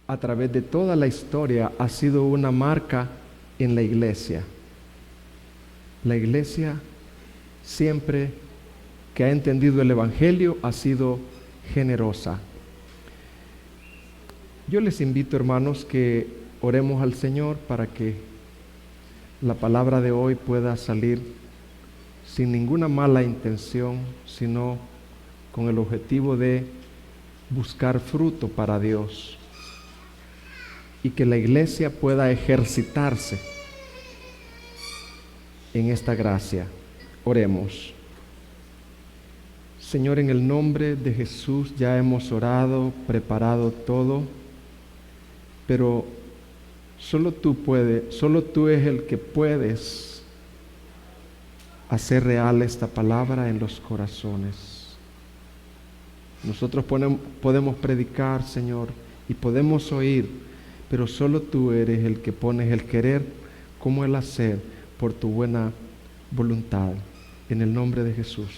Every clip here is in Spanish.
a través de toda la historia ha sido una marca en la iglesia. La iglesia siempre que ha entendido el Evangelio ha sido generosa. Yo les invito, hermanos, que oremos al Señor para que la palabra de hoy pueda salir sin ninguna mala intención, sino con el objetivo de buscar fruto para Dios y que la iglesia pueda ejercitarse en esta gracia. Oremos. Señor, en el nombre de Jesús ya hemos orado, preparado todo, pero solo tú es el que puedes hacer real esta palabra en los corazones. Nosotros podemos predicar, Señor, y podemos oír, pero solo tú eres el que pones el querer como el hacer por tu buena voluntad. En el nombre de Jesús.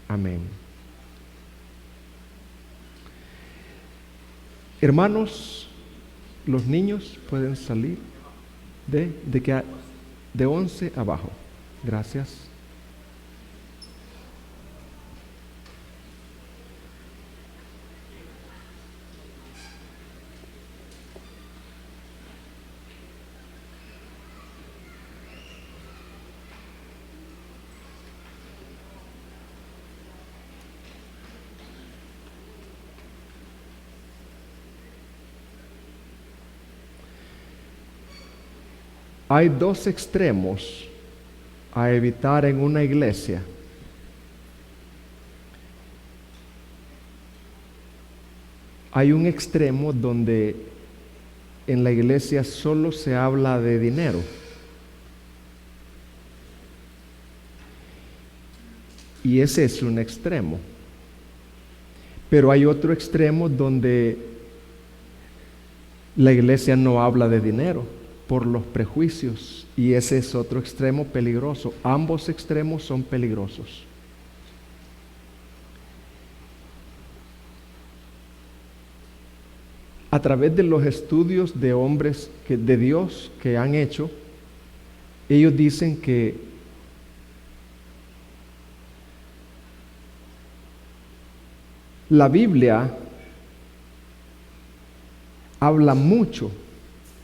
Amén. Hermanos, los niños pueden salir de 11 abajo. Gracias. Hay dos extremos a evitar en una iglesia. Hay un extremo donde en la iglesia solo se habla de dinero. Y ese es un extremo. Pero hay otro extremo donde la iglesia no habla de dinero por los prejuicios, y ese es otro extremo peligroso. Ambos extremos son peligrosos. A través de los estudios de hombres de Dios que han hecho, ellos dicen que la Biblia habla mucho.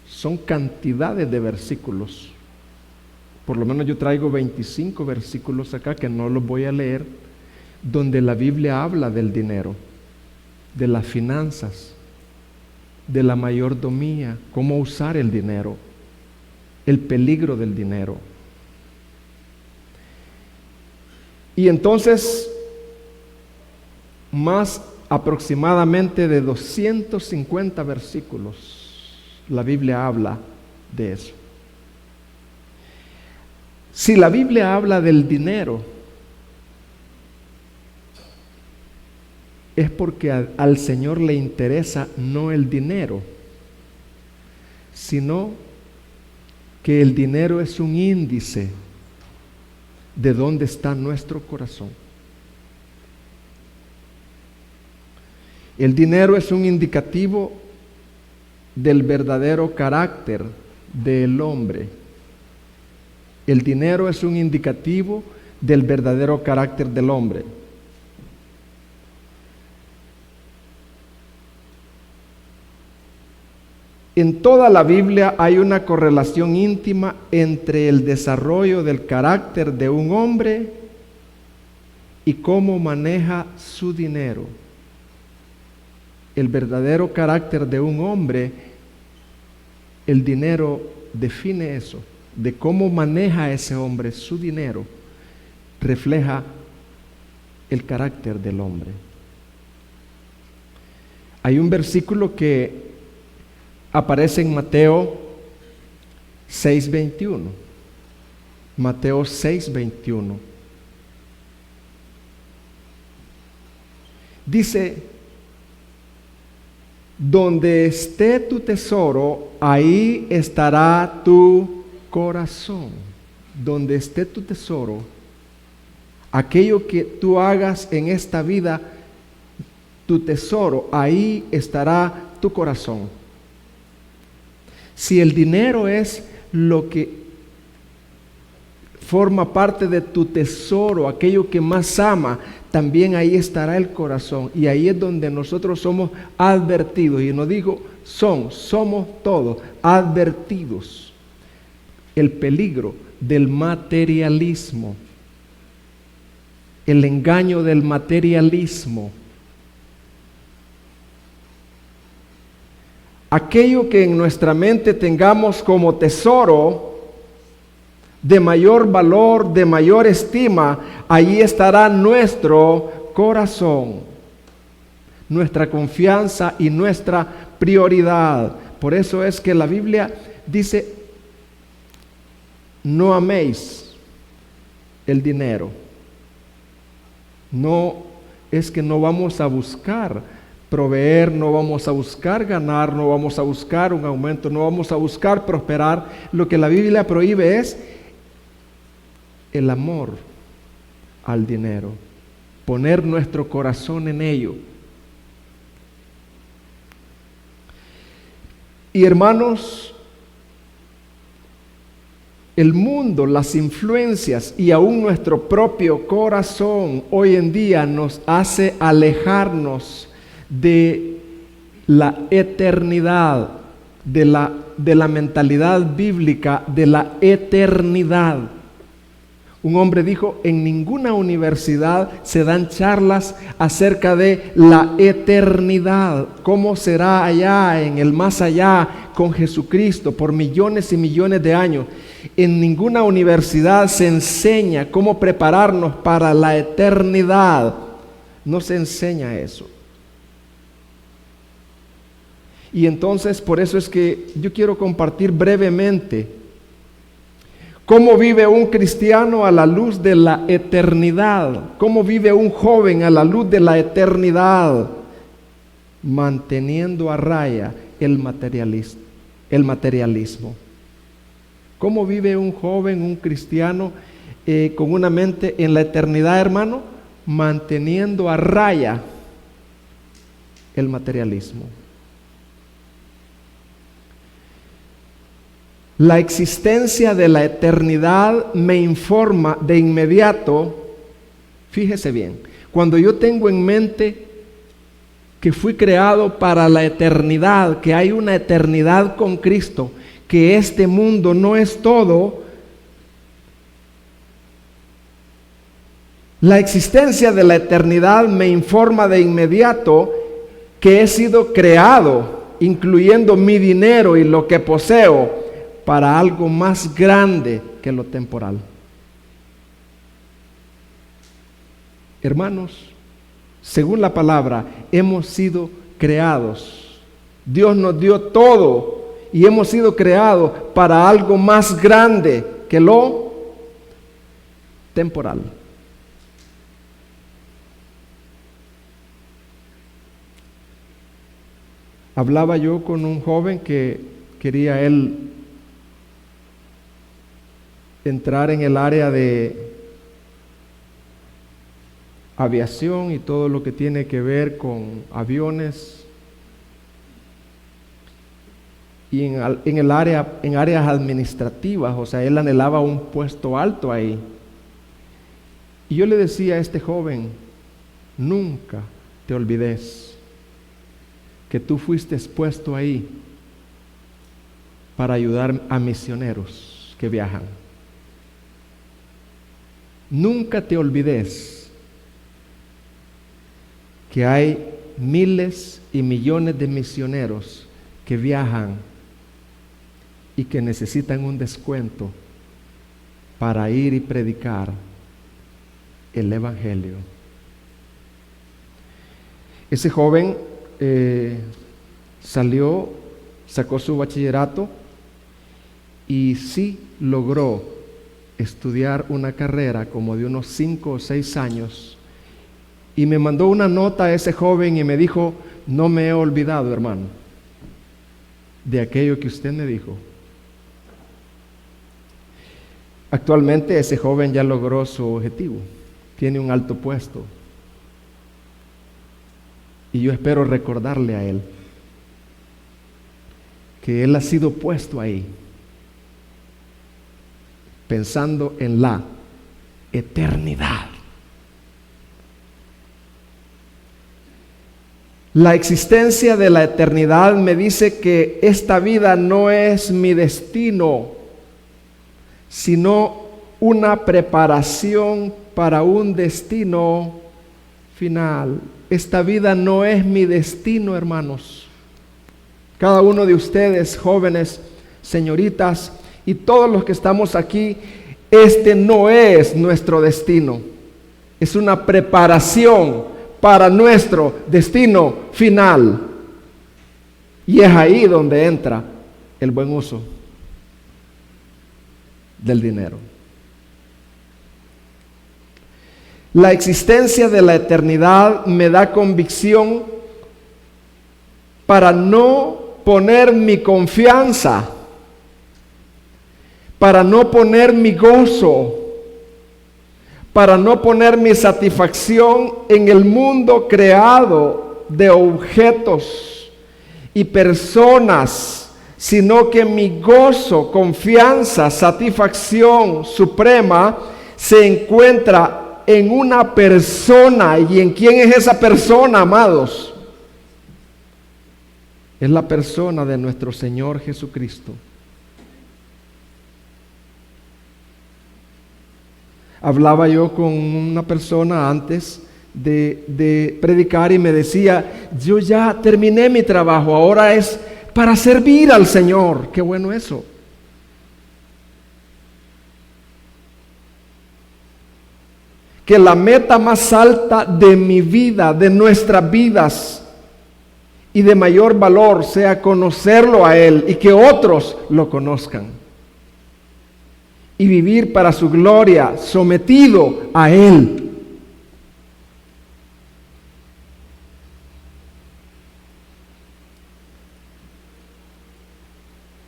Son cantidades de versículos. Por lo menos yo traigo 25 versículos acá que no los voy a leer, donde la Biblia habla del dinero, de las finanzas, de la mayordomía, cómo usar el dinero, el peligro del dinero. Y entonces, más aproximadamente de 250 versículos la Biblia habla de eso. Si la Biblia habla del dinero, es porque al Señor le interesa no el dinero, sino que el dinero es un índice de dónde está nuestro corazón. El dinero es un indicativo del verdadero carácter del hombre. El dinero es un indicativo del verdadero carácter del hombre. En toda la Biblia hay una correlación íntima entre el desarrollo del carácter de un hombre y cómo maneja su dinero. El verdadero carácter de un hombre, el dinero define eso, de cómo maneja ese hombre su dinero, refleja el carácter del hombre. Hay un versículo que aparece en Mateo 6:21. Mateo 6:21. Dice: donde esté tu tesoro, ahí estará tu corazón. Donde esté tu tesoro, aquello que tú hagas en esta vida, tu tesoro, ahí estará tu corazón. Si el dinero es lo que forma parte de tu tesoro, aquello que más ama, también ahí estará el corazón. Y ahí es donde nosotros somos advertidos. Y no digo somos todos advertidos. El peligro del materialismo, el engaño del materialismo. Aquello que en nuestra mente tengamos como tesoro, de mayor valor, de mayor estima, allí estará nuestro corazón, nuestra confianza y nuestra prioridad. Por eso es que la Biblia dice, no améis el dinero. No es que no vamos a buscar proveer, no vamos a buscar ganar, no vamos a buscar un aumento, no vamos a buscar prosperar. Lo que la Biblia prohíbe es el amor al dinero, poner nuestro corazón en ello. Y hermanos, el mundo, las influencias y aún nuestro propio corazón hoy en día nos hace alejarnos de la eternidad, de la mentalidad bíblica de la eternidad. Un hombre dijo, en ninguna universidad se dan charlas acerca de la eternidad. ¿Cómo será allá, en el más allá, con Jesucristo por millones y millones de años? En ninguna universidad se enseña cómo prepararnos para la eternidad. No se enseña eso. Y entonces, por eso es que yo quiero compartir brevemente ¿cómo vive un cristiano a la luz de la eternidad? ¿Cómo vive un joven a la luz de la eternidad? Manteniendo a raya el materialismo. ¿Cómo vive un joven, un cristiano con una mente en la eternidad, hermano? Manteniendo a raya el materialismo. La existencia de la eternidad me informa de inmediato, fíjese bien, cuando yo tengo en mente que fui creado para la eternidad, que hay una eternidad con Cristo, que este mundo no es todo, la existencia de la eternidad me informa de inmediato que he sido creado, incluyendo mi dinero y lo que poseo, para algo más grande que lo temporal. Hermanos, según la palabra, hemos sido creados. Dios nos dio todo y hemos sido creados para algo más grande que lo temporal. Hablaba yo con un joven que quería él entrar en el área de aviación y todo lo que tiene que ver con aviones y en áreas administrativas, o sea, él anhelaba un puesto alto ahí. Y yo le decía a este joven, nunca te olvides que tú fuiste puesto ahí para ayudar a misioneros que viajan. Nunca te olvides que hay miles y millones de misioneros que viajan y que necesitan un descuento para ir y predicar el Evangelio. Ese joven sacó su bachillerato y sí logró estudiar una carrera como de unos 5 o 6 años y me mandó una nota a ese joven y me dijo, no me he olvidado, hermano, de aquello que usted me dijo. Actualmente ese joven ya logró su objetivo, tiene un alto puesto y yo espero recordarle a él que Él ha sido puesto ahí, pensando en la eternidad. La existencia de la eternidad me dice que esta vida no es mi destino, sino una preparación para un destino final. Esta vida no es mi destino, hermanos. Cada uno de ustedes, jóvenes, señoritas, y todos los que estamos aquí, este no es nuestro destino. Es una preparación para nuestro destino final. Y es ahí donde entra el buen uso del dinero. La existencia de la eternidad me da convicción para no poner mi confianza, para no poner mi gozo, para no poner mi satisfacción en el mundo creado de objetos y personas, sino que mi gozo, confianza, satisfacción suprema se encuentra en una persona. ¿Y en quién es esa persona, amados? Es la persona de nuestro Señor Jesucristo. Hablaba yo con una persona antes de predicar y me decía, yo ya terminé mi trabajo, ahora es para servir al Señor. Qué bueno eso. Que la meta más alta de mi vida, de nuestras vidas y de mayor valor sea conocerlo a Él y que otros lo conozcan. Y vivir para su gloria, sometido a Él.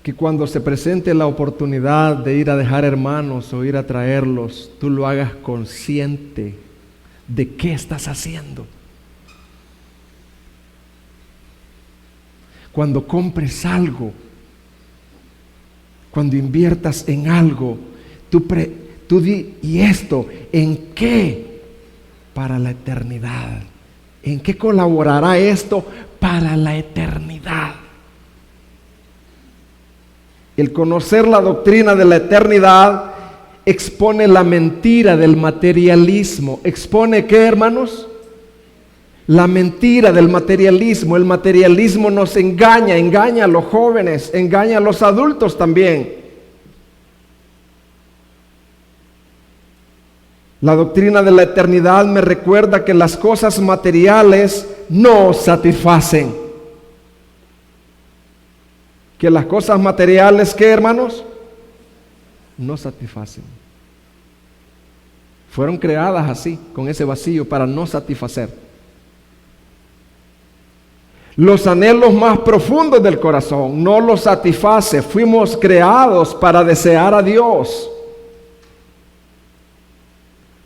Que cuando se presente la oportunidad de ir a dejar hermanos o ir a traerlos, tú lo hagas consciente de qué estás haciendo. Cuando compres algo, cuando inviertas en algo, tú di, ¿y esto en qué? Para la eternidad. ¿En qué colaborará esto para la eternidad? El conocer la doctrina de la eternidad expone la mentira del materialismo. ¿Expone qué, hermanos? La mentira del materialismo. El materialismo nos engaña, engaña a los jóvenes, engaña a los adultos también. La doctrina de la eternidad me recuerda que las cosas materiales no satisfacen. Que las cosas materiales, ¿qué, hermanos? No satisfacen. Fueron creadas así, con ese vacío, para no satisfacer. Los anhelos más profundos del corazón no los satisface. Fuimos creados para desear a Dios.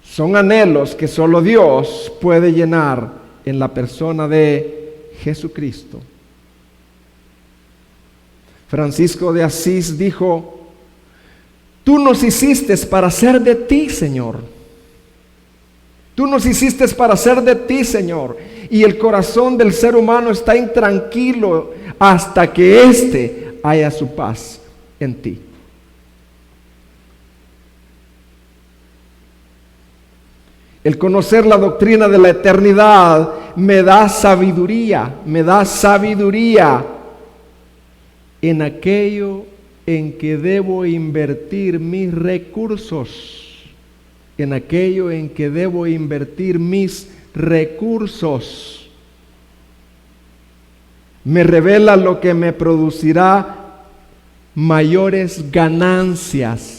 Son anhelos que solo Dios puede llenar en la persona de Jesucristo. Francisco de Asís dijo, tú nos hiciste para ser de ti, Señor. Tú nos hiciste para ser de ti, Señor. Y el corazón del ser humano está intranquilo hasta que éste haya su paz en ti. El conocer la doctrina de la eternidad me da sabiduría en aquello en que debo invertir mis recursos, en aquello en que debo invertir mis recursos. Me revela lo que me producirá mayores ganancias.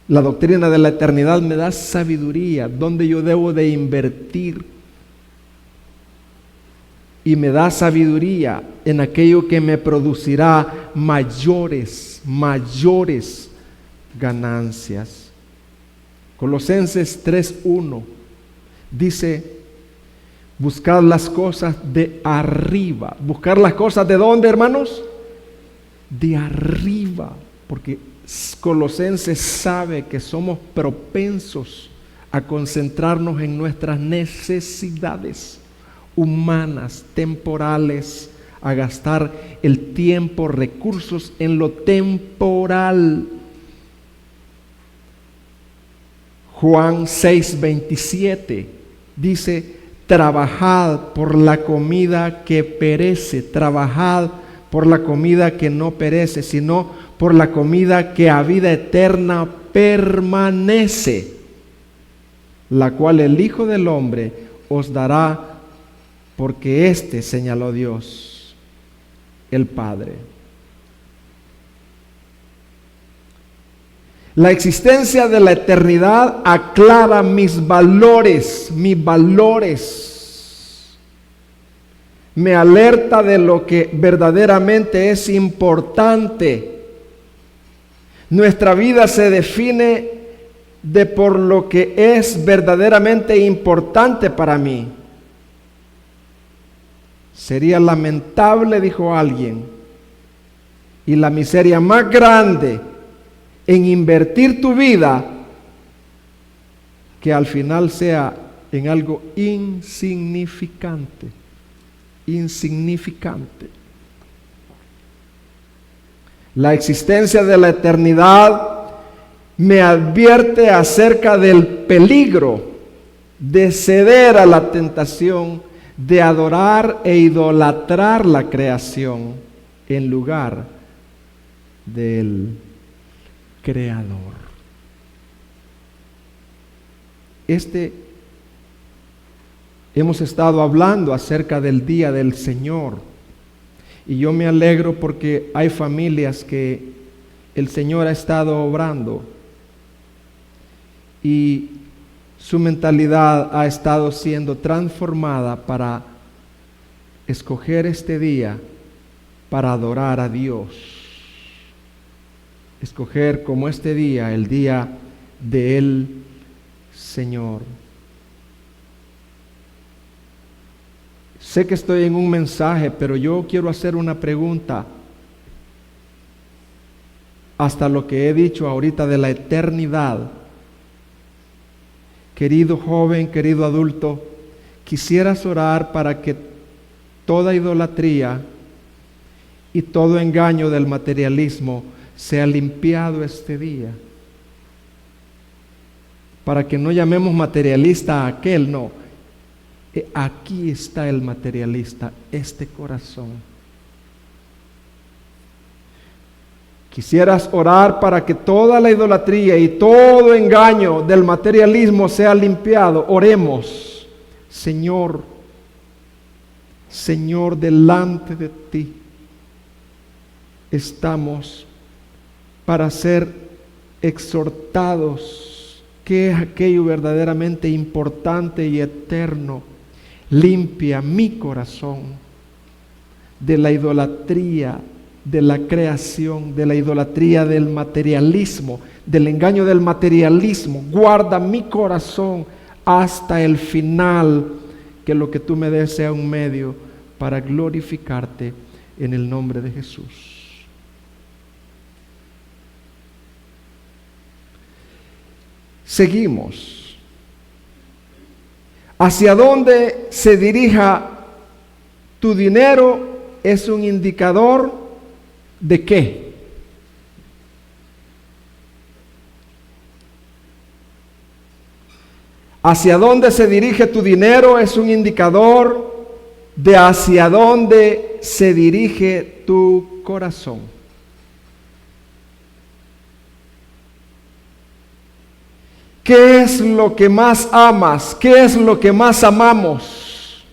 La doctrina de la eternidad me da sabiduría, donde yo debo de invertir. Y me da sabiduría en aquello que me producirá mayores ganancias. Colosenses 3:1 dice, Buscar las cosas de arriba. ¿Buscar las cosas de dónde, hermanos? De arriba. Porque Colosenses sabe que somos propensos a concentrarnos en nuestras necesidades humanas, temporales, a gastar el tiempo, recursos en lo temporal. Juan 6:27 dice: trabajad por la comida que perece, trabajad por la comida que no perece, sino por la comida que a vida eterna permanece, la cual el Hijo del Hombre os dará, porque éste señaló Dios, el Padre. La existencia de la eternidad aclara mis valores. Me alerta de lo que verdaderamente es importante. Nuestra vida se define por lo que es verdaderamente importante para mí. Sería lamentable, dijo alguien, y la miseria más grande en invertir tu vida, que al final sea en algo insignificante. La existencia de la eternidad me advierte acerca del peligro de ceder a la tentación de adorar e idolatrar la creación en lugar del Creador. Hemos estado hablando acerca del día del Señor, y yo me alegro porque hay familias que el Señor ha estado obrando y su mentalidad ha estado siendo transformada para escoger este día para adorar a Dios. Escoger como este día, el día del Señor. Sé que estoy en un mensaje, pero yo quiero hacer una pregunta. Hasta lo que he dicho ahorita de la eternidad. Querido joven, querido adulto, quisieras orar para que toda idolatría y todo engaño del materialismo sea limpiado este día, para que no llamemos materialista a aquel, no. Aquí está el materialista, este corazón. Quisieras orar para que toda la idolatría y todo engaño del materialismo sea limpiado. Oremos. Señor, delante de ti estamos para ser exhortados. ¿Qué es aquello verdaderamente importante y eterno? Limpia mi corazón de la idolatría, de la creación, de la idolatría del materialismo, del engaño del materialismo. Guarda mi corazón hasta el final, que lo que tú me des sea un medio para glorificarte en el nombre de Jesús. Seguimos. Hacia dónde se dirija tu dinero es un indicador de qué. Hacia dónde se dirige tu dinero es un indicador de hacia dónde se dirige tu corazón. ¿Qué es lo que más amas? ¿Qué es lo que más amamos?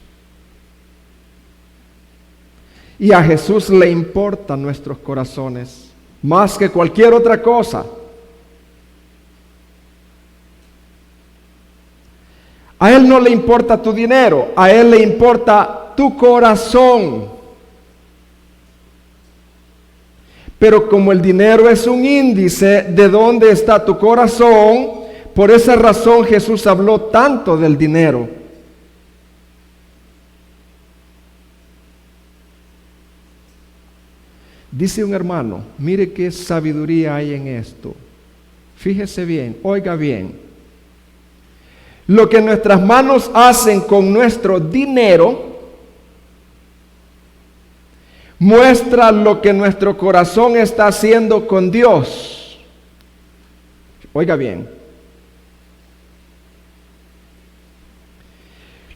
Y a Jesús le importan nuestros corazones más que cualquier otra cosa. A Él no le importa tu dinero, a Él le importa tu corazón. Pero como el dinero es un índice de dónde está tu corazón, por esa razón Jesús habló tanto del dinero. Dice un hermano, mire qué sabiduría hay en esto. Fíjese bien, oiga bien. Lo que nuestras manos hacen con nuestro dinero muestra lo que nuestro corazón está haciendo con Dios. Oiga bien.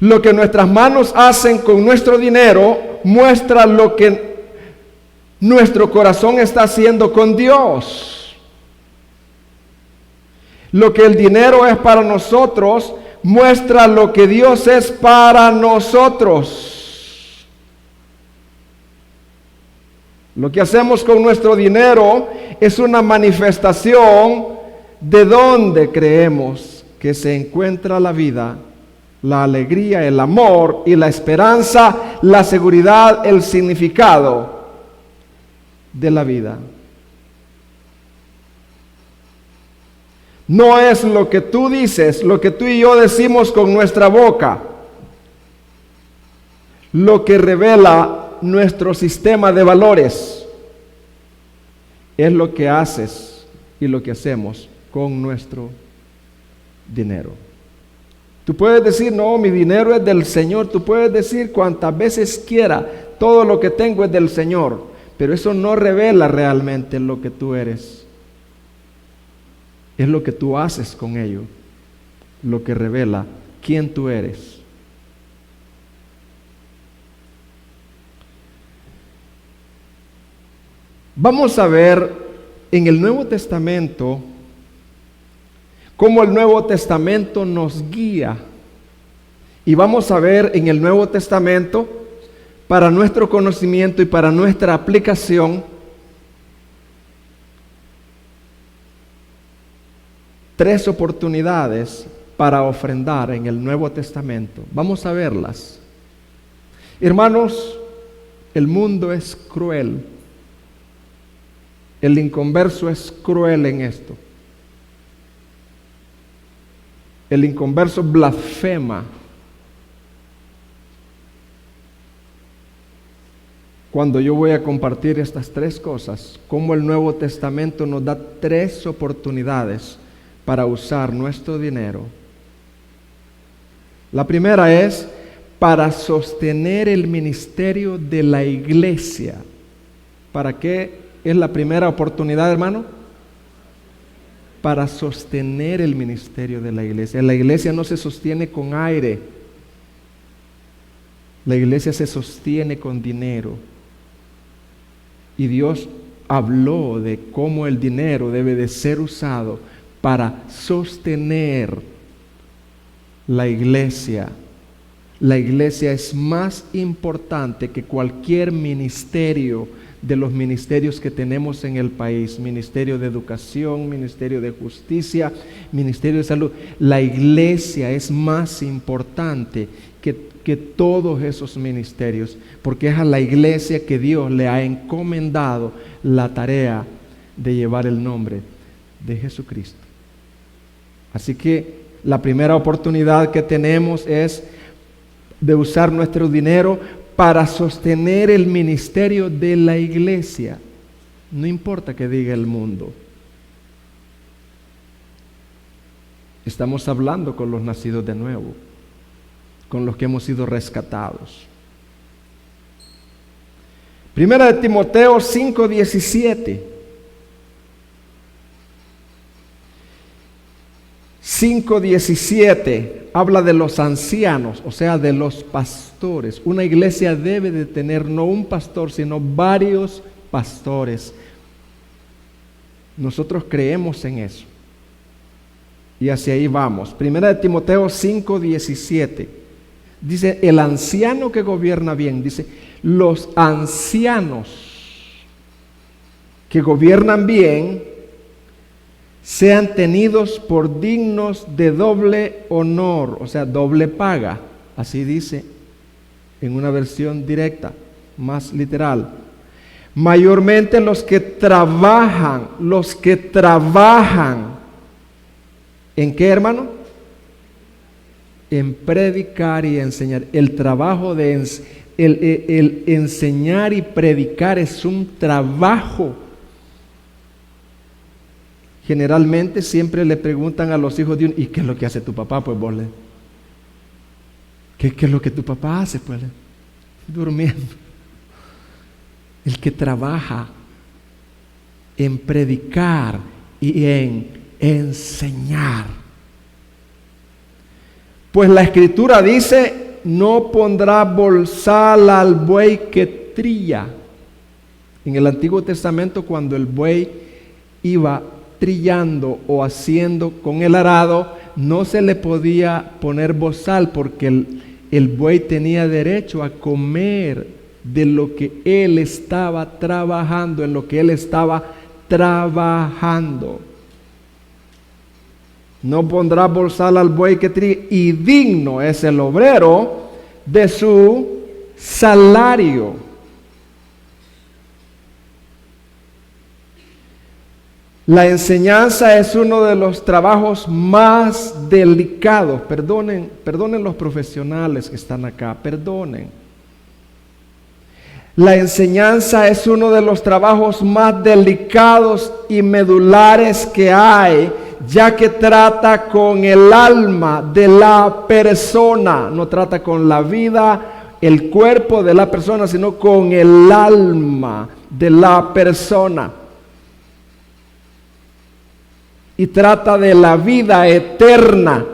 Lo que nuestras manos hacen con nuestro dinero muestra lo que nuestro corazón está haciendo con Dios. Lo que el dinero es para nosotros muestra lo que Dios es para nosotros. Lo que hacemos con nuestro dinero es una manifestación de dónde creemos que se encuentra la vida, la alegría, el amor y la esperanza, la seguridad, el significado de la vida. No es lo que tú dices, lo que tú y yo decimos con nuestra boca, lo que revela nuestro sistema de valores. Es lo que haces y lo que hacemos con nuestro dinero. Tú puedes decir, no, mi dinero es del Señor. Tú puedes decir cuantas veces quiera, todo lo que tengo es del Señor. Pero eso no revela realmente lo que tú eres. Es lo que tú haces con ello, lo que revela quién tú eres. Vamos a ver en el Nuevo Testamento cómo el Nuevo Testamento nos guía. Y vamos a ver en el Nuevo Testamento, para nuestro conocimiento y para nuestra aplicación, 3 oportunidades para ofrendar en el Nuevo Testamento. Vamos a verlas. Hermanos, el mundo es cruel. El inconverso es cruel en esto. El inconverso blasfema cuando yo voy a compartir estas 3 cosas, como el Nuevo Testamento nos da 3 oportunidades para usar nuestro dinero. La primera es para sostener el ministerio de la iglesia. ¿Para qué es la primera oportunidad, hermano? Para sostener el ministerio de la iglesia. La iglesia no se sostiene con aire. La iglesia se sostiene con dinero. Y Dios habló de cómo el dinero debe de ser usado para sostener la iglesia. La iglesia es más importante que cualquier ministerio de los ministerios que tenemos en el país. Ministerio de Educación, Ministerio de Justicia, Ministerio de Salud. La iglesia es más importante que todos esos ministerios, porque es a la iglesia que Dios le ha encomendado la tarea de llevar el nombre de Jesucristo. Así que la primera oportunidad que tenemos es de usar nuestro dinero para sostener el ministerio de la iglesia. No importa que diga el mundo. Estamos hablando con los nacidos de nuevo, con los que hemos sido rescatados. Primera de Timoteo 5:17. 5:17 habla de los ancianos, o sea, de los pastores. Una iglesia debe de tener no un pastor, sino varios pastores. Nosotros creemos en eso. Y hacia ahí vamos. Primera de Timoteo 5:17. Dice, el anciano que gobierna bien, dice, los ancianos que gobiernan bien sean tenidos por dignos de doble honor, o sea, doble paga. Así dice en una versión directa, más literal. Mayormente los que trabajan. ¿En qué, hermano? En predicar y enseñar. El trabajo de el enseñar y predicar es un trabajo. Generalmente siempre le preguntan a los hijos de uno, ¿y qué es lo que hace tu papá? Pues vos ¿qué es lo que tu papá hace? Pues durmiendo. El que trabaja en predicar y en enseñar. Pues la Escritura dice, no pondrá bozal al buey que trilla. En el Antiguo Testamento, cuando el buey iba trillando o haciendo con el arado, no se le podía poner bozal porque el buey tenía derecho a comer de lo que él estaba trabajando, en lo que él estaba trabajando. No pondrá bozal al buey que trilla, y digno es el obrero de su salario. La enseñanza es uno de los trabajos más delicados. Perdonen los profesionales que están acá, perdonen. La enseñanza es uno de los trabajos más delicados y medulares que hay, ya que trata con el alma de la persona. No trata con la vida, el cuerpo de la persona, sino con el alma de la persona. Y trata de la vida eterna.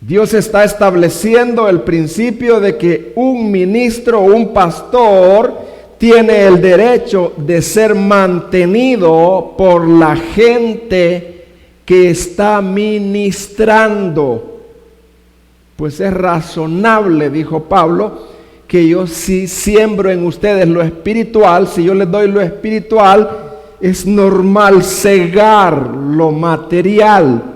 Dios está estableciendo el principio de que un ministro o un pastor tiene el derecho de ser mantenido por la gente que está ministrando. Pues es razonable, dijo Pablo, que yo si siembro en ustedes lo espiritual, si yo les doy lo espiritual, es normal cegar lo material.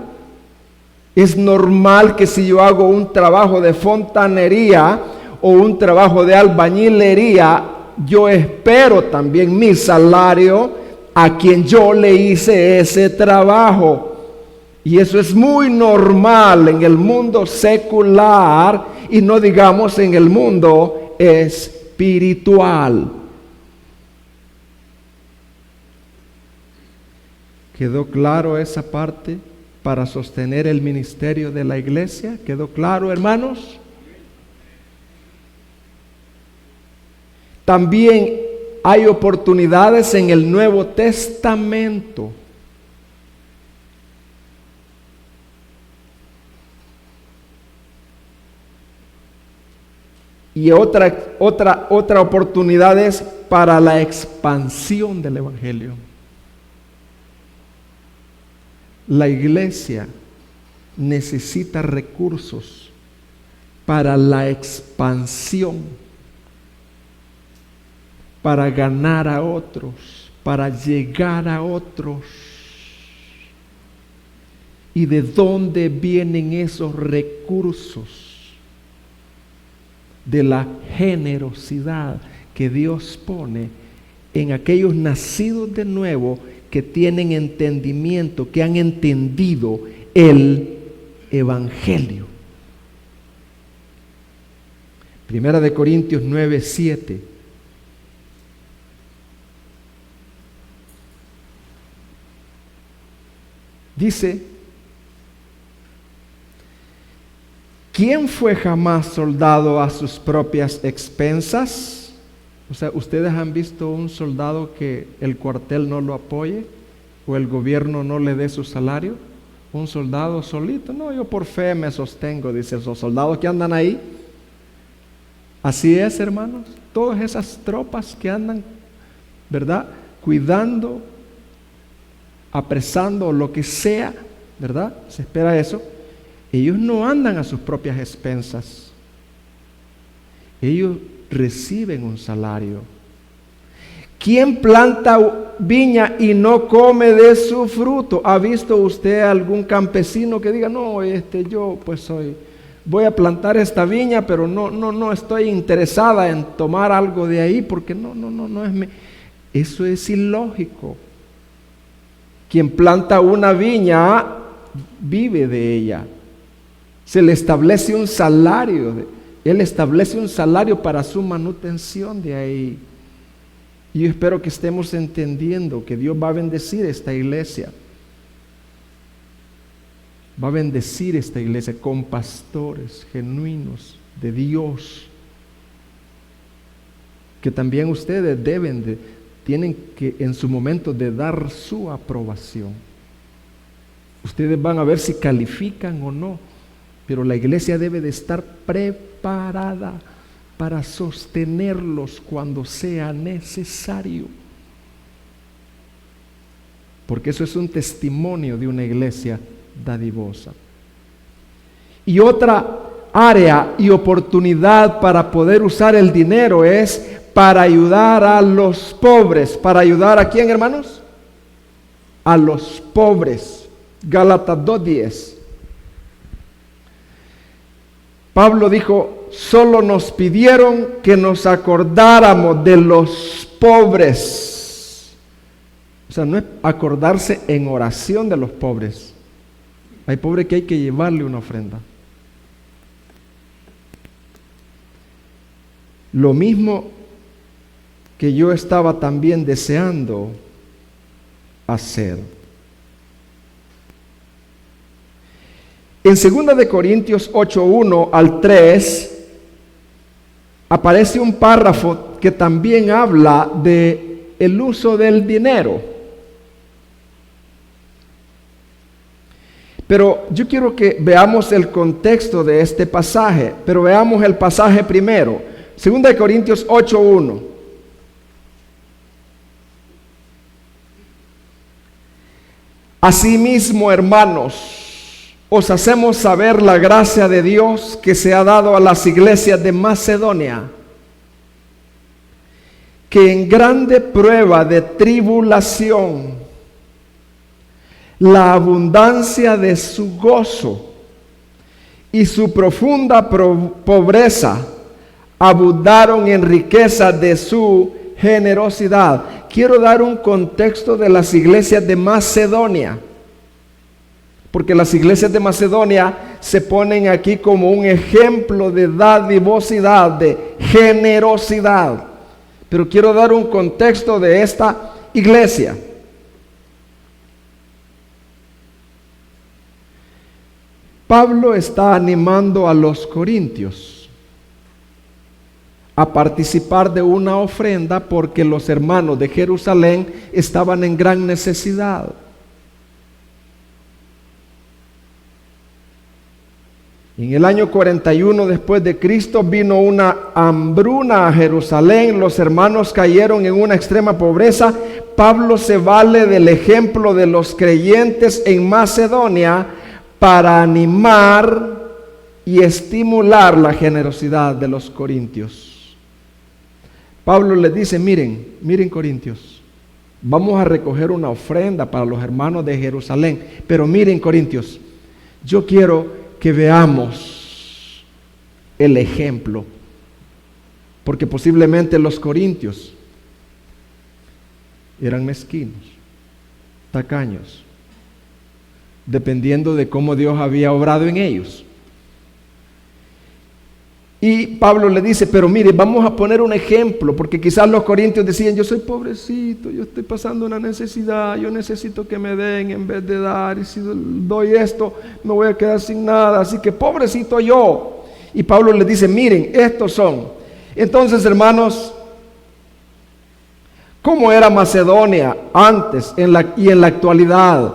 Es normal que si yo hago un trabajo de fontanería o un trabajo de albañilería, yo espero también mi salario a quien yo le hice ese trabajo. Y eso es muy normal en el mundo secular y no digamos en el mundo espiritual. ¿Quedó claro esa parte para sostener el ministerio de la iglesia? ¿Quedó claro, hermanos? También hay oportunidades en el Nuevo Testamento. Y otra oportunidad es para la expansión del Evangelio. La iglesia necesita recursos para la expansión, para ganar a otros, para llegar a otros. ¿Y de dónde vienen esos recursos? De la generosidad que Dios pone en aquellos nacidos de nuevo que tienen entendimiento, que han entendido el Evangelio. Primera de Corintios 9:7. Dice: ¿quién fue jamás soldado a sus propias expensas? O sea, ¿ustedes han visto un soldado que el cuartel no lo apoye o el gobierno no le dé su salario? Un soldado solito, no, yo por fe me sostengo, dice esos soldados que andan ahí. Así es, hermanos, todas esas tropas que andan, ¿verdad? Cuidando, apresando, lo que sea, ¿verdad? Se espera eso. Ellos no andan a sus propias expensas. Ellos reciben un salario. ¿Quién planta viña y no come de su fruto? ¿Ha visto usted algún campesino que diga, no, yo pues voy a plantar esta viña, pero no estoy interesada en tomar algo de ahí porque no es mi... Eso es ilógico. Quien planta una viña vive de ella. Se le establece un salario Él establece un salario para su manutención de ahí. Y yo espero que estemos entendiendo que Dios va a bendecir esta iglesia. Va a bendecir esta iglesia con pastores genuinos de Dios. Que también ustedes tienen que en su momento de dar su aprobación. Ustedes van a ver si califican o no, pero la iglesia debe de estar preparada para sostenerlos cuando sea necesario. Porque eso es un testimonio de una iglesia dadivosa. Y otra área y oportunidad para poder usar el dinero es para ayudar a los pobres. ¿Para ayudar a quién, hermanos? A los pobres. Gálatas 2:10. Pablo dijo, solo nos pidieron que nos acordáramos de los pobres. O sea, no es acordarse en oración de los pobres. Hay pobres que hay que llevarle una ofrenda. Lo mismo que yo estaba también deseando hacer. En 2 de Corintios 8:1 al 3 aparece un párrafo que también habla de el uso del dinero. Pero yo quiero que veamos el contexto de este pasaje, pero veamos el pasaje primero. 2 de Corintios 8:1. Asimismo, hermanos, os hacemos saber la gracia de Dios que se ha dado a las iglesias de Macedonia, que en grande prueba de tribulación, la abundancia de su gozo y su profunda pobreza abundaron en riqueza de su generosidad. Quiero dar un contexto de las iglesias de Macedonia, porque las iglesias de Macedonia se ponen aquí como un ejemplo de dadivosidad, de generosidad. Pero quiero dar un contexto de esta iglesia. Pablo está animando a los corintios a participar de una ofrenda porque los hermanos de Jerusalén estaban en gran necesidad. En el año 41 después de Cristo vino una hambruna a Jerusalén, los hermanos cayeron en una extrema pobreza. Pablo se vale del ejemplo de los creyentes en Macedonia para animar y estimular la generosidad de los corintios. Pablo les dice, miren corintios, vamos a recoger una ofrenda para los hermanos de Jerusalén, pero miren corintios, yo quiero que veamos el ejemplo, porque posiblemente los corintios eran mezquinos, tacaños, dependiendo de cómo Dios había obrado en ellos. Y Pablo le dice, pero mire, vamos a poner un ejemplo, porque quizás los corintios decían, yo soy pobrecito, yo estoy pasando una necesidad, yo necesito que me den en vez de dar, y si doy esto, me voy a quedar sin nada, así que pobrecito yo. Y Pablo le dice, miren, estos son. Entonces, hermanos, ¿cómo era Macedonia antes y en la actualidad?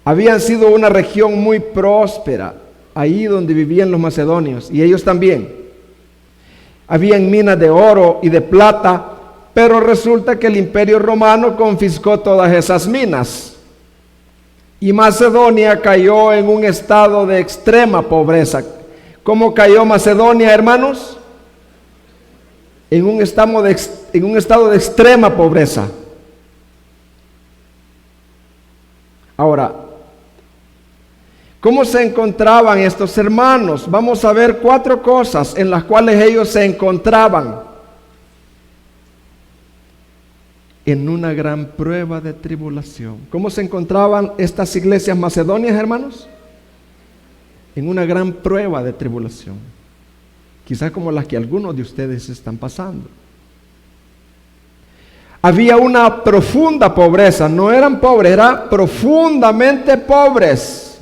Habían sido una región muy próspera, ahí donde vivían los macedonios, y ellos también. Habían minas de oro y de plata, pero resulta que el Imperio Romano confiscó todas esas minas. Y Macedonia cayó en un estado de extrema pobreza. ¿Cómo cayó Macedonia, hermanos? En un estado de extrema pobreza. Ahora, ¿cómo se encontraban estos hermanos? Vamos a ver 4 cosas en las cuales ellos se encontraban. En una gran prueba de tribulación. ¿Cómo se encontraban estas iglesias macedonias, hermanos? En una gran prueba de tribulación. quizás como las que algunos de ustedes están pasando. Había una profunda pobreza, no eran pobres, eran profundamente pobres.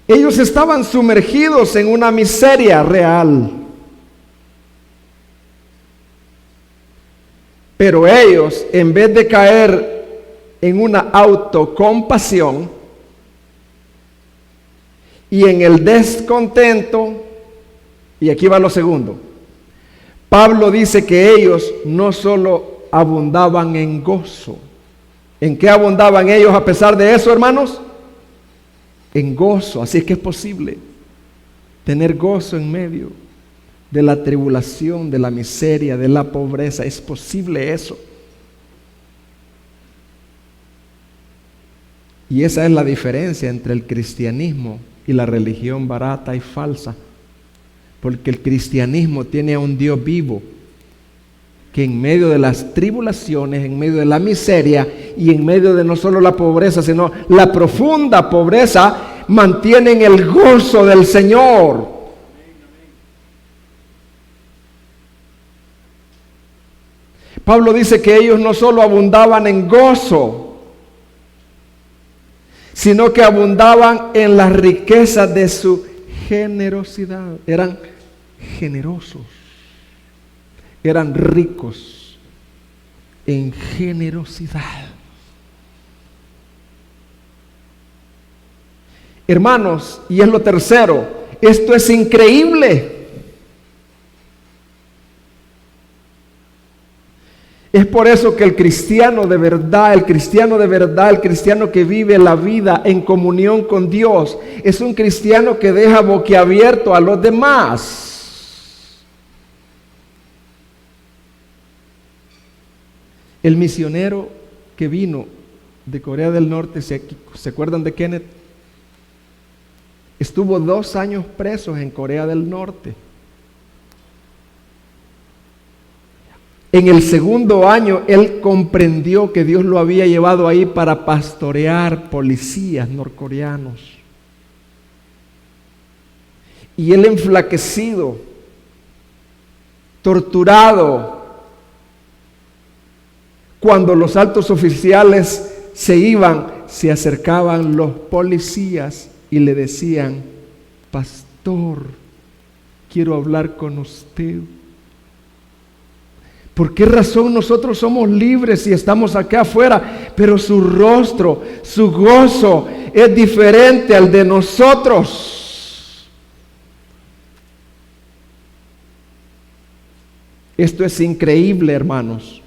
Ellos estaban sumergidos en una miseria real. Pero ellos, en vez de caer en una autocompasión y en el descontento, y aquí va lo segundo, Pablo dice que ellos no solo abundaban en gozo. ¿En qué abundaban ellos a pesar de eso, hermanos? En gozo. Así es que es posible tener gozo en medio de la tribulación, de la miseria, de la pobreza. Es posible eso. Y esa es la diferencia entre el cristianismo y la religión barata y falsa. Porque el cristianismo tiene a un Dios vivo que en medio de las tribulaciones, en medio de la miseria y en medio de no solo la pobreza, sino la profunda pobreza, mantienen el gozo del Señor. Pablo dice que ellos no solo abundaban en gozo, sino que abundaban en las riquezas de su generosidad. Eran generosos, eran ricos en generosidad. Hermanos, y es lo tercero, esto es increíble. Es por eso que el cristiano de verdad, el cristiano que vive la vida en comunión con Dios, es un cristiano que deja boquiabierto a los demás. El misionero que vino de Corea del Norte, ¿se acuerdan de Kenneth? Estuvo 2 años preso en Corea del Norte. En el segundo año, él comprendió que Dios lo había llevado ahí para pastorear policías norcoreanos. Y él enflaquecido, torturado, cuando los altos oficiales se iban, se acercaban los policías y le decían: pastor, quiero hablar con usted. ¿Por qué razón nosotros somos libres y estamos acá afuera? Pero su rostro, su gozo es diferente al de nosotros. Esto es increíble, hermanos.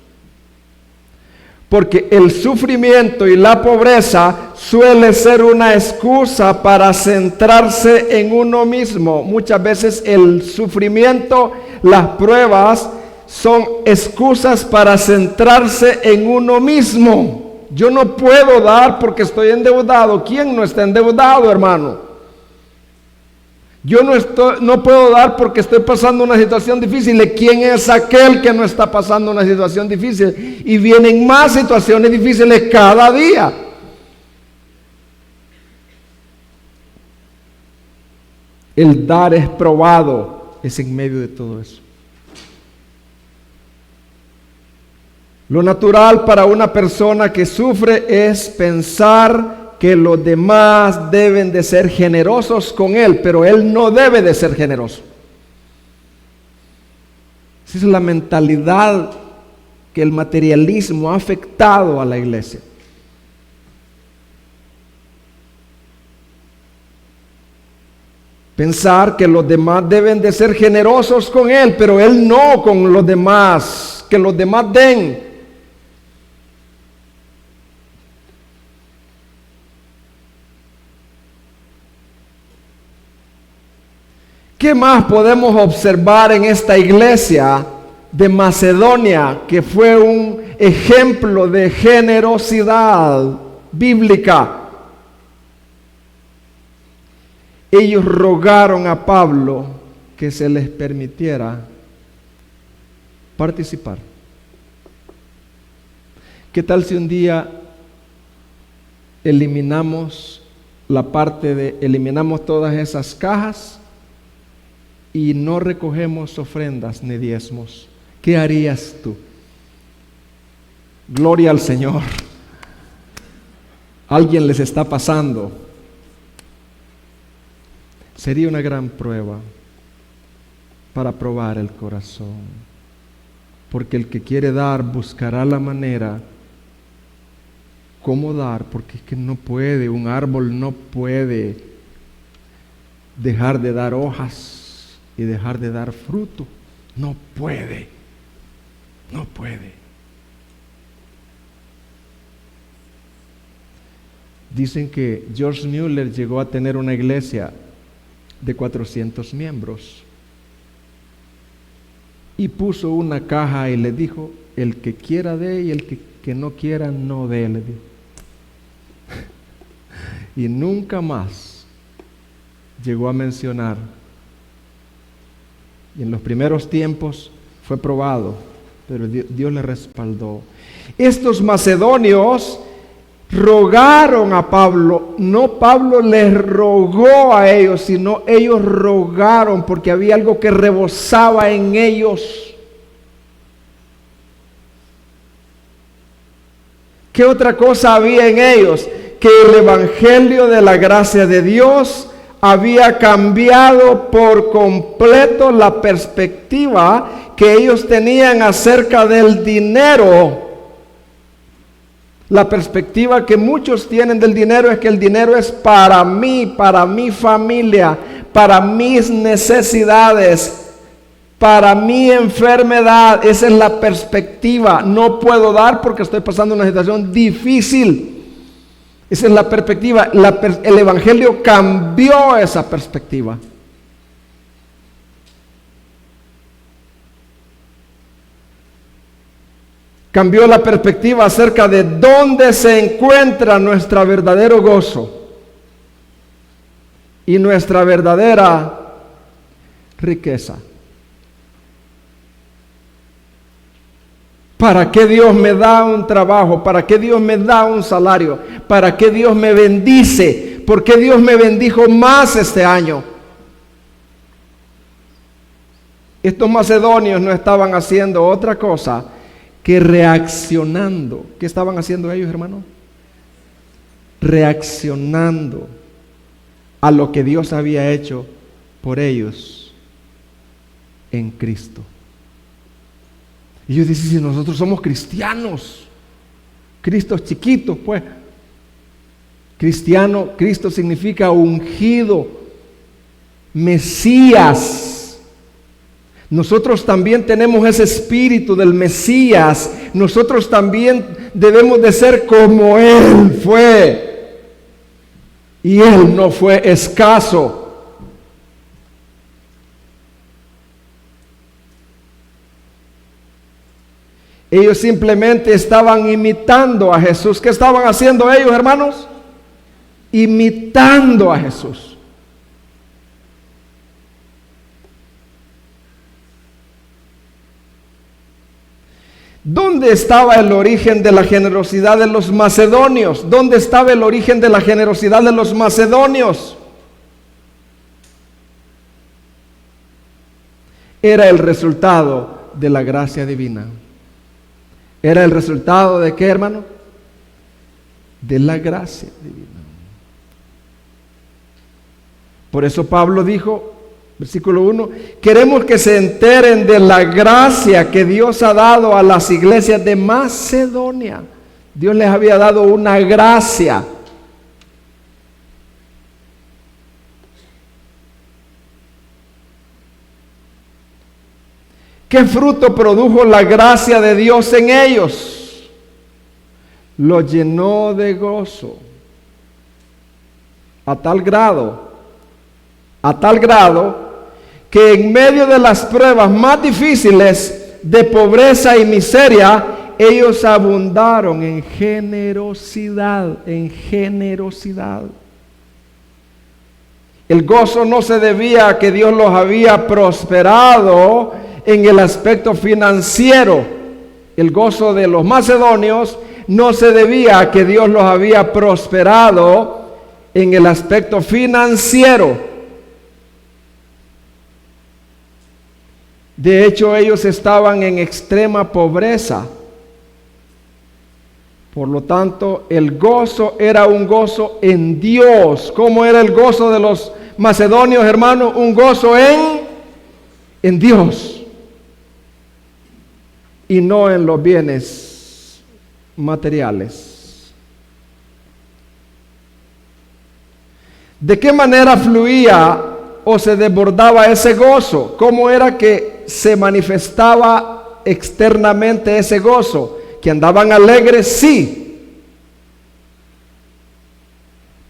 Porque el sufrimiento y la pobreza suele ser una excusa para centrarse en uno mismo. Muchas veces el sufrimiento, las pruebas, son excusas para centrarse en uno mismo. Yo no puedo dar porque estoy endeudado. ¿Quién no está endeudado, hermano? Yo no puedo dar porque estoy pasando una situación difícil. ¿Quién es aquel que no está pasando una situación difícil? Y vienen más situaciones difíciles cada día. El dar es probado, es en medio de todo eso. Lo natural para una persona que sufre es pensar que los demás deben de ser generosos con él, pero él no debe de ser generoso. Esa es la mentalidad que el materialismo ha afectado a la iglesia. Pensar que los demás deben de ser generosos con él, pero él no con los demás, que los demás den. ¿Qué más podemos observar en esta iglesia de Macedonia, que fue un ejemplo de generosidad bíblica? Ellos rogaron a Pablo que se les permitiera participar. ¿Qué tal si un día eliminamos la parte de eliminamos todas esas cajas y no recogemos ofrendas ni diezmos, ¿qué harías tú? Gloria al Señor. Alguien les está pasando. Sería una gran prueba para probar el corazón, porque el que quiere dar buscará la manera cómo dar, porque es que no puede, un árbol no puede dejar de dar hojas y dejar de dar fruto, no puede. Dicen que George Mueller llegó a tener una iglesia de 400 miembros y puso una caja y le dijo: el que quiera dé y el que no quiera no dé, le dijo. Y nunca más llegó a mencionar. Y en los primeros tiempos fue probado, pero Dios le respaldó. Estos macedonios rogaron a Pablo, no Pablo les rogó a ellos, sino ellos rogaron, porque había algo que rebosaba en ellos. ¿Qué otra cosa había en ellos? Que el evangelio de la gracia de Dios había cambiado por completo la perspectiva que ellos tenían acerca del dinero. La perspectiva que muchos tienen del dinero es que el dinero es para mí, para mi familia, para mis necesidades, para mi enfermedad. Esa es la perspectiva. No puedo dar porque estoy pasando una situación difícil. Esa es la perspectiva. El evangelio cambió esa perspectiva. Cambió la perspectiva acerca de dónde se encuentra nuestro verdadero gozo y nuestra verdadera riqueza. ¿Para qué Dios me da un trabajo? ¿Para qué Dios me da un salario? ¿Para qué Dios me bendice? ¿Por qué Dios me bendijo más este año? Estos macedonios no estaban haciendo otra cosa que reaccionando. ¿Qué estaban haciendo ellos, hermano? Reaccionando a lo que Dios había hecho por ellos en Cristo. Y ellos dicen: si nosotros somos cristianos, Cristo es chiquito, pues. Cristiano, Cristo significa ungido, Mesías. Nosotros también tenemos ese espíritu del Mesías. Nosotros también debemos de ser como Él fue. Y Él no fue escaso. Ellos simplemente estaban imitando a Jesús. ¿Qué estaban haciendo ellos, hermanos? Imitando a Jesús. ¿Dónde estaba el origen de la generosidad de los macedonios? ¿Dónde estaba el origen de la generosidad de los macedonios? Era el resultado de la gracia divina. ¿Era el resultado de qué, hermano? De la gracia divina. Por eso Pablo dijo, versículo 1, queremos que se enteren de la gracia que Dios ha dado a las iglesias de Macedonia. Dios les había dado una gracia. ¿Qué fruto produjo la gracia de Dios en ellos? Lo llenó de gozo. A tal grado que en medio de las pruebas más difíciles de pobreza y miseria, ellos abundaron en generosidad, El gozo no se debía a que Dios los había prosperado en el aspecto financiero. El gozo de los macedonios no se debía a que Dios los había prosperado en el aspecto financiero. De hecho, ellos estaban en extrema pobreza. Por lo tanto, el gozo era un gozo en Dios. ¿Cómo era el gozo de los macedonios, hermanos? Un gozo en Dios y no en los bienes materiales. ¿De qué manera fluía o se desbordaba ese gozo? ¿Cómo era que se manifestaba externamente ese gozo? ¿Que andaban alegres? Sí.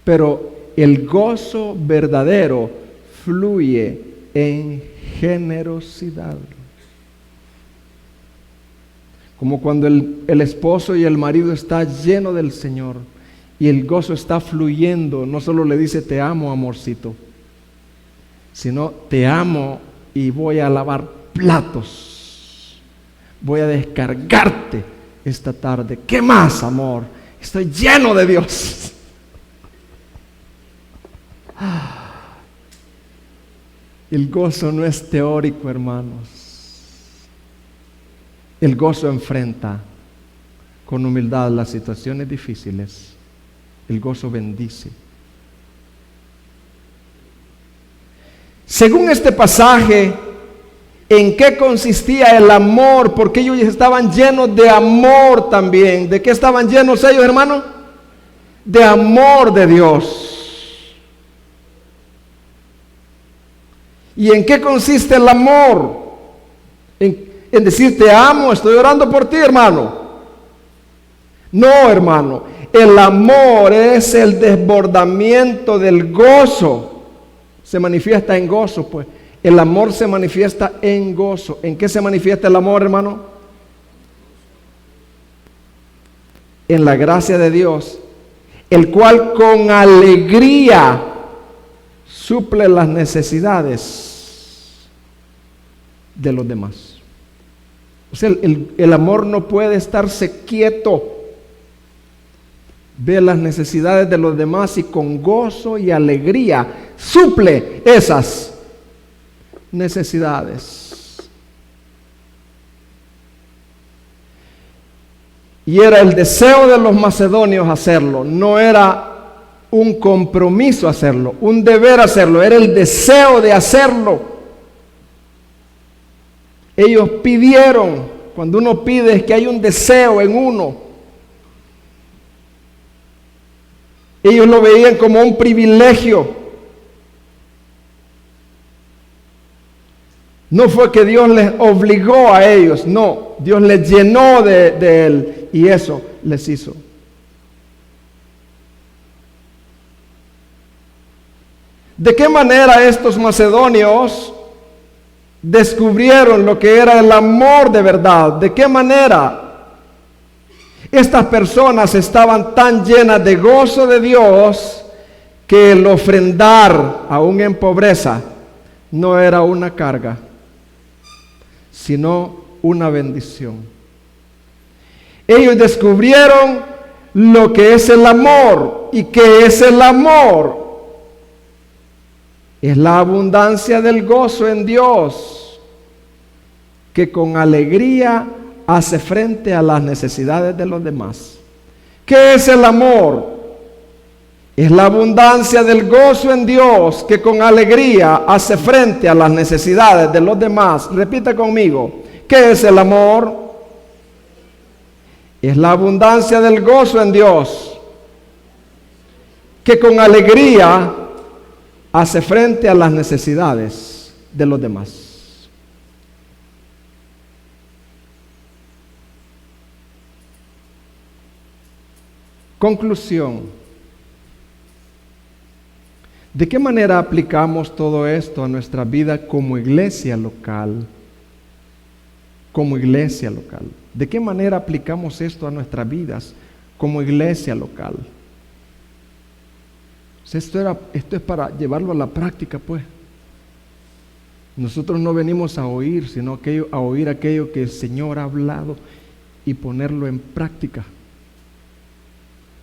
Pero el gozo verdadero fluye en generosidad. Como cuando el esposo y el marido está lleno del Señor y el gozo está fluyendo, no solo le dice te amo, amorcito, sino te amo y voy a lavar platos, voy a descargarte esta tarde. ¿Qué más, amor? Estoy lleno de Dios. El gozo no es teórico, hermanos. El gozo enfrenta con humildad las situaciones difíciles. El gozo bendice. Según este pasaje, ¿en qué consistía el amor? Porque ellos estaban llenos de amor también. ¿De qué estaban llenos ellos, hermano? De amor de Dios. ¿Y en qué consiste el amor? En decir te amo, estoy orando por ti, hermano. No, hermano. El amor es el desbordamiento del gozo. Se manifiesta en gozo, pues. El amor se manifiesta en gozo. ¿En qué se manifiesta el amor, hermano? En la gracia de Dios, el cual con alegría suple las necesidades de los demás. O sea, el amor no puede estarse quieto. Ve las necesidades de los demás y con gozo y alegría suple esas necesidades. Y era el deseo de los macedonios hacerlo, no era un compromiso hacerlo, un deber hacerlo, era el deseo de hacerlo. Ellos pidieron. Cuando uno pide es que hay un deseo en uno. Ellos lo veían como un privilegio. No fue que Dios les obligó a ellos, no. Dios les llenó de Él y eso les hizo. ¿De qué manera estos macedonios descubrieron lo que era el amor de verdad? ¿De qué manera? Estas personas estaban tan llenas de gozo de Dios que el ofrendar, aún en pobreza, no era una carga, sino una bendición. Ellos descubrieron lo que es el amor. ¿Y qué es el amor? Es la abundancia del gozo en Dios, que con alegría hace frente a las necesidades de los demás. ¿Qué es el amor? Es la abundancia del gozo en Dios, que con alegría hace frente a las necesidades de los demás. Repita conmigo. ¿Qué es el amor? Es la abundancia del gozo en Dios, que con alegría hace frente a las necesidades de los demás. Conclusión. ¿De qué manera aplicamos todo esto a nuestra vida como iglesia local? Como iglesia local. ¿De qué manera aplicamos esto a nuestras vidas como iglesia local? O sea, esto es para llevarlo a la práctica, pues. Nosotros no venimos a oír, sino a oír aquello que el Señor ha hablado y ponerlo en práctica.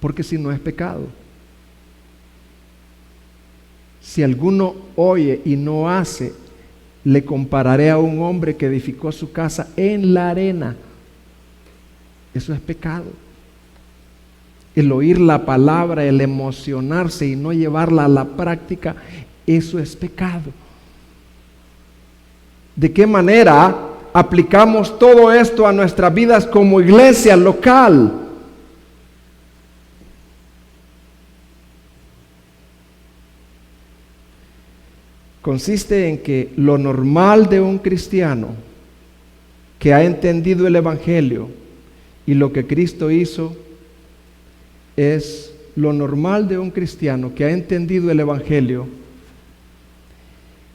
Porque si no es pecado. Si alguno oye y no hace, le compararé a un hombre que edificó su casa en la arena. Eso es pecado. El oír la palabra, el emocionarse y no llevarla a la práctica, eso es pecado. ¿De qué manera aplicamos todo esto a nuestras vidas como iglesia local? Consiste en que lo normal de un cristiano que ha entendido el Evangelio y lo que Cristo hizo es lo normal de un cristiano que ha entendido el Evangelio,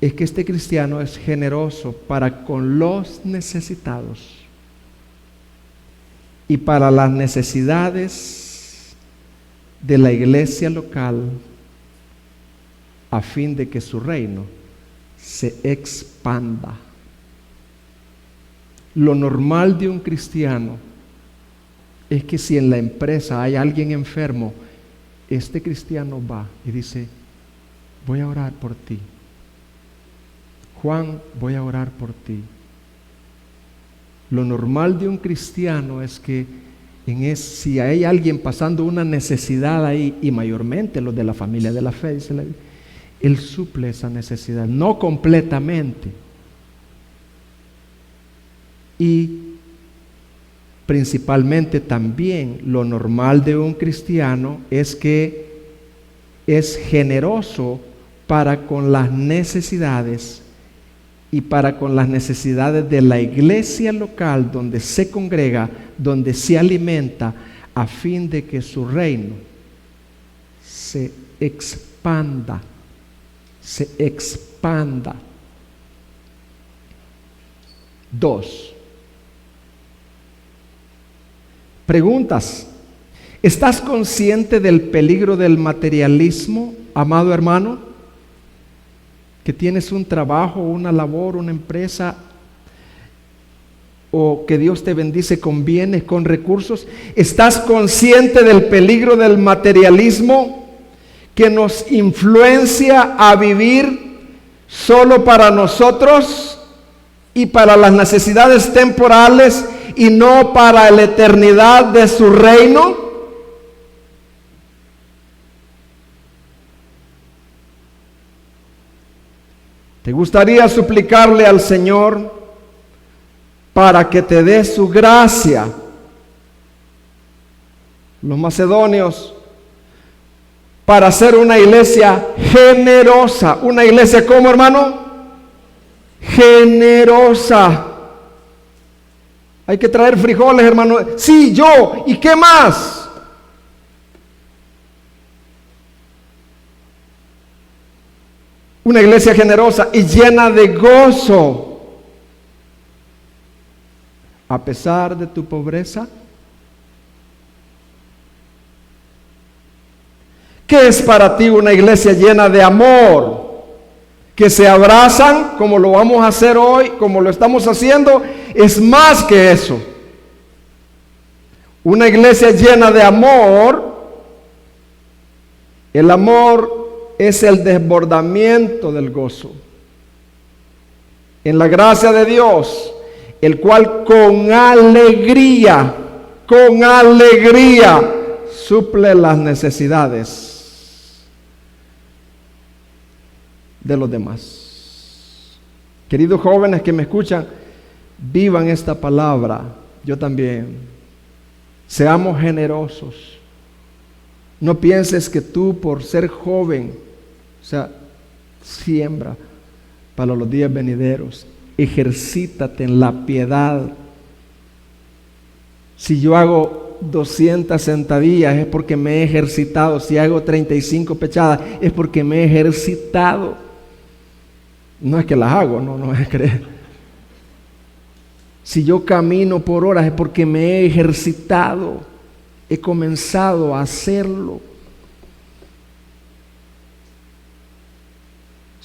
es que este cristiano es generoso para con los necesitados y para las necesidades de la iglesia local, a fin de que su reino se expanda. Lo normal de un cristiano es que si en la empresa hay alguien enfermo, este cristiano va y dice: voy a orar por ti. Juan, voy a orar por ti. Lo normal de un cristiano es que si hay alguien pasando una necesidad ahí, y mayormente los de la familia de la fe, dice la Biblia, él suple esa necesidad, no completamente. Y principalmente también lo normal de un cristiano es que es generoso para con las necesidades y para con las necesidades de la iglesia local donde se congrega, donde se alimenta, a fin de que su reino se expanda. Se expanda. 2. Preguntas. ¿Estás consciente del peligro del materialismo, amado hermano? Que tienes un trabajo, una labor, una empresa, o que Dios te bendice con bienes, con recursos. ¿Estás consciente del peligro del materialismo que nos influencia a vivir solo para nosotros y para las necesidades temporales y no para la eternidad de su reino? ¿Te gustaría suplicarle al Señor para que te dé su gracia? Los macedonios, para ser una iglesia generosa. ¿Una iglesia cómo, hermano? Generosa. Hay que traer frijoles, hermano. Sí, yo. ¿Y qué más? Una iglesia generosa y llena de gozo. A pesar de tu pobreza. ¿Qué es para ti una iglesia llena de amor? Que se abrazan como lo vamos a hacer hoy, como lo estamos haciendo. Es más que eso. Una iglesia llena de amor. El amor es el desbordamiento del gozo en la gracia de Dios, el cual con alegría suple las necesidades de los demás. Queridos jóvenes que me escuchan, vivan esta palabra. Yo también. Seamos generosos. No pienses que tú, por ser joven, siembra para los días venideros. Ejercítate en la piedad. Si yo hago 200 sentadillas es porque me he ejercitado. Si hago 35 pechadas es porque me he ejercitado. No es que las hago, no es creer. Si yo camino por horas es porque me he ejercitado. He comenzado a hacerlo.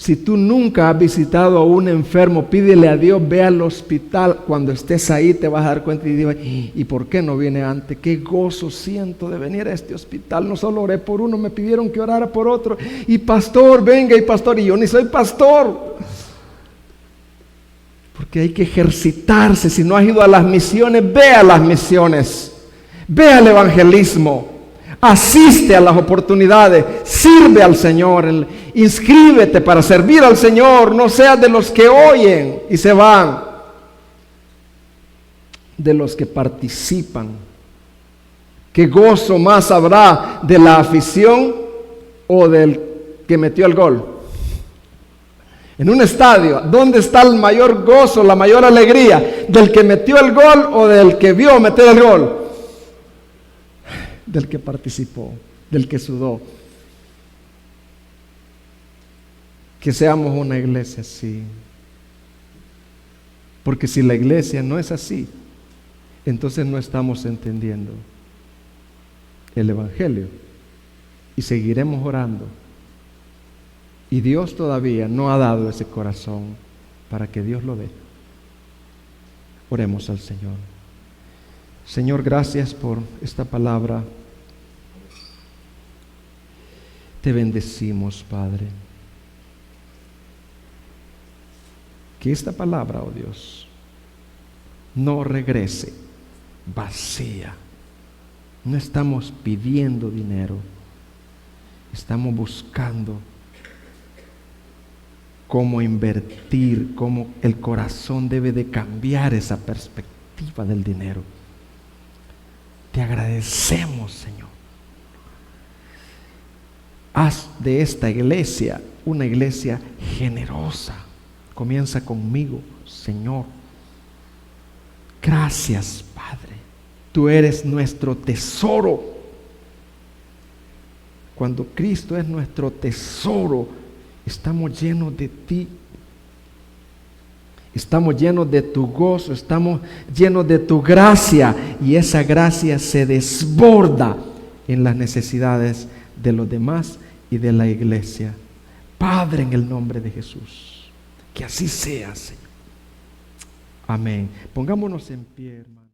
Si tú nunca has visitado a un enfermo, pídele a Dios, ve al hospital. Cuando estés ahí te vas a dar cuenta y digas, ¿y por qué no viene antes? Qué gozo siento de venir a este hospital. No solo oré por uno, me pidieron que orara por otro. Y pastor, venga, y pastor, y yo ni soy pastor. Porque hay que ejercitarse. Si no has ido a las misiones, ve a las misiones. Ve al evangelismo. Asiste a las oportunidades, sirve al Señor, inscríbete para servir al Señor. No seas de los que oyen y se van, de los que participan. ¿Qué gozo más habrá de la afición o del que metió el gol? En un estadio, ¿dónde está el mayor gozo, la mayor alegría? ¿Del que metió el gol o del que vio meter el gol? Del que participó, del que sudó. Que seamos una iglesia así. Porque si la iglesia no es así, entonces no estamos entendiendo el evangelio. Y seguiremos orando. Y Dios todavía no ha dado ese corazón para que Dios lo dé. Oremos al Señor. Señor, gracias por esta palabra. Te bendecimos, Padre. Que esta palabra, oh Dios, no regrese vacía. No estamos pidiendo dinero. Estamos buscando cómo invertir, cómo el corazón debe de cambiar esa perspectiva del dinero. Te agradecemos, Señor. Haz de esta iglesia una iglesia generosa. Comienza conmigo, Señor. Gracias, Padre. Tú eres nuestro tesoro. Cuando Cristo es nuestro tesoro, estamos llenos de ti. Estamos llenos de tu gozo, estamos llenos de tu gracia, y esa gracia se desborda en las necesidades de los demás y de la iglesia. Padre, en el nombre de Jesús, que así sea, Señor. Amén. Pongámonos en pie, hermano.